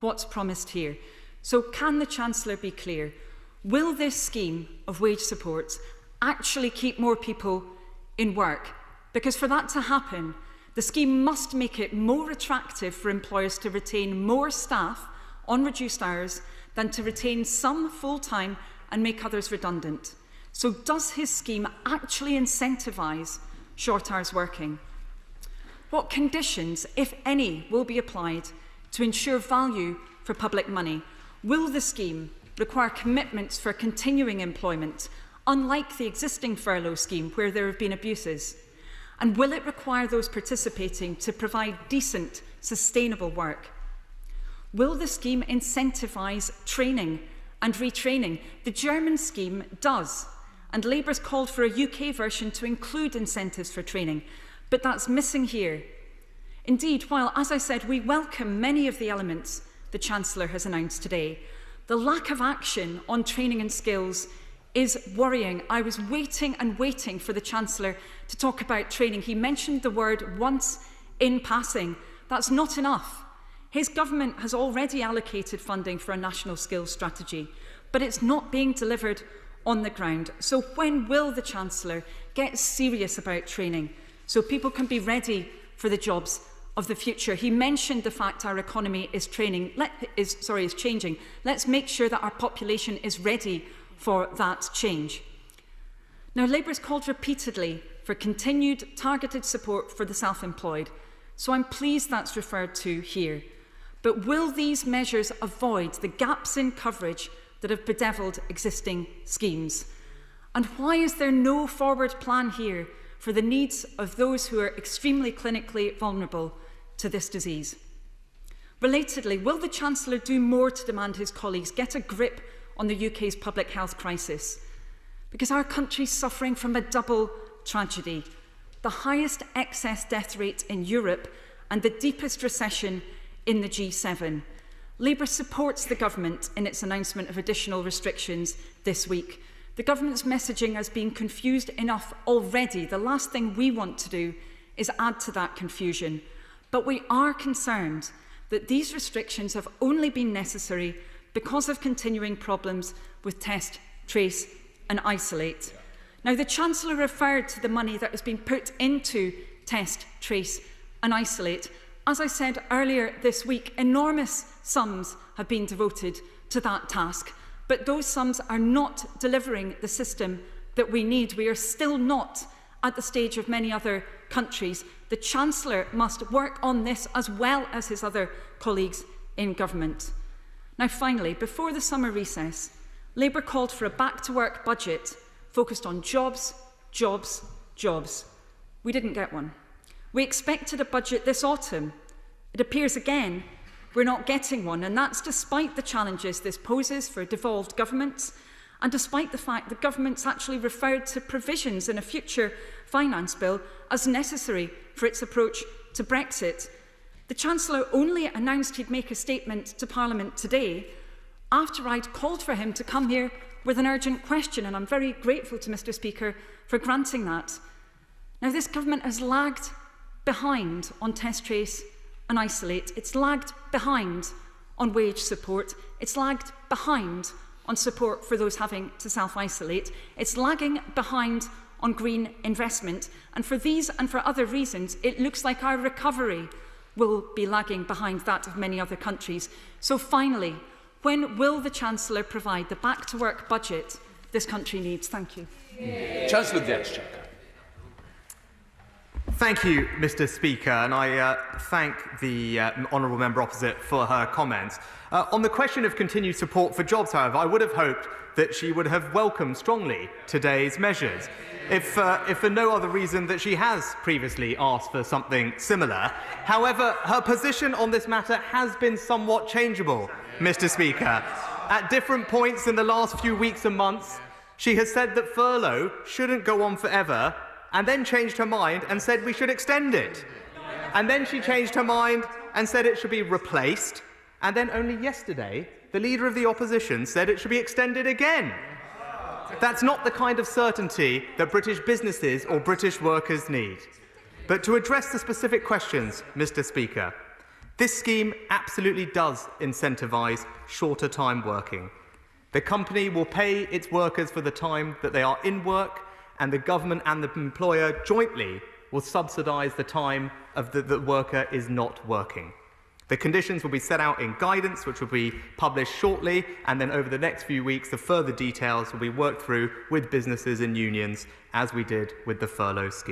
what's promised here. So can the Chancellor be clear? Will this scheme of wage supports actually keep more people in work? Because for that to happen, the scheme must make it more attractive for employers to retain more staff on reduced hours than to retain some full-time and make others redundant. So does his scheme actually incentivise short hours working? What conditions, if any, will be applied to ensure value for public money? Will the scheme require commitments for continuing employment, unlike the existing furlough scheme where there have been abuses? And will it require those participating to provide decent, sustainable work? Will the scheme incentivise training and retraining? The German scheme does, and Labour's called for a UK version to include incentives for training, but that's missing here. Indeed, while, as I said, we welcome many of the elements the Chancellor has announced today, the lack of action on training and skills is worrying. I was waiting and waiting for the Chancellor to talk about training. He mentioned the word once in passing. That's not enough. His government has already allocated funding for a national skills strategy, but it's not being delivered on the ground. So when will the Chancellor get serious about training so people can be ready for the jobs of the future? He mentioned the fact our economy is changing. Let's make sure that our population is ready for that change. Now, Labour has called repeatedly for continued targeted support for the self-employed, so I'm pleased that's referred to here. But will these measures avoid the gaps in coverage that have bedevilled existing schemes? And why is there no forward plan here for the needs of those who are extremely clinically vulnerable to this disease? Relatedly, will the Chancellor do more to demand his colleagues get a grip on the UK's public health crisis? Because our country is suffering from a double tragedy: the highest excess death rate in Europe and the deepest recession in the G7. Labour supports the government in its announcement of additional restrictions this week. The government's messaging has been confused enough already. The last thing we want to do is add to that confusion. But we are concerned that these restrictions have only been necessary because of continuing problems with test, trace and isolate. Now, the Chancellor referred to the money that has been put into test, trace and isolate. As I said earlier this week, enormous sums have been devoted to that task, but those sums are not delivering the system that we need. We are still not at the stage of many other countries. The Chancellor must work on this as well as his other colleagues in government. Now, finally, before the summer recess, Labour called for a back-to-work budget focused on jobs, jobs, jobs. We didn't get one. We expected a budget this autumn. It appears again we're not getting one, and that's despite the challenges this poses for devolved governments and despite the fact that governments actually referred to provisions in a future finance bill as necessary for its approach to Brexit. The Chancellor only announced he'd make a statement to Parliament today after I'd called for him to come here with an urgent question, and I'm very grateful to Mr. Speaker for granting that. Now, this government has lagged behind on test, trace and isolate. It's lagged behind on wage support. It's lagged behind on support for those having to self-isolate. It's lagging behind on green investment. And for these and for other reasons, it looks like our recovery will be lagging behind that of many other countries. So finally, when will the Chancellor provide the back-to-work budget this country needs? Thank you. Chancellor Gierczak. Thank you, Mr. Speaker, and I thank the honourable member opposite for her comments. On the question of continued support for jobs, however, I would have hoped that she would have welcomed strongly today's measures, if for no other reason that she has previously asked for something similar. However, her position on this matter has been somewhat changeable, Mr. Speaker. At different points in the last few weeks and months, she has said that furlough shouldn't go on forever, and then changed her mind and said we should extend it. And then she changed her mind and said it should be replaced. And then only yesterday, the Leader of the Opposition said it should be extended again. That's not the kind of certainty that British businesses or British workers need. But to address the specific questions, Mr. Speaker, This scheme absolutely does incentivise shorter time working. The company will pay its workers for the time that they are in work, and the government and the employer jointly will subsidise the time of the worker is not working. The conditions will be set out in guidance, which will be published shortly, and then over the next few weeks, the further details will be worked through with businesses and unions, as we did with the furlough scheme.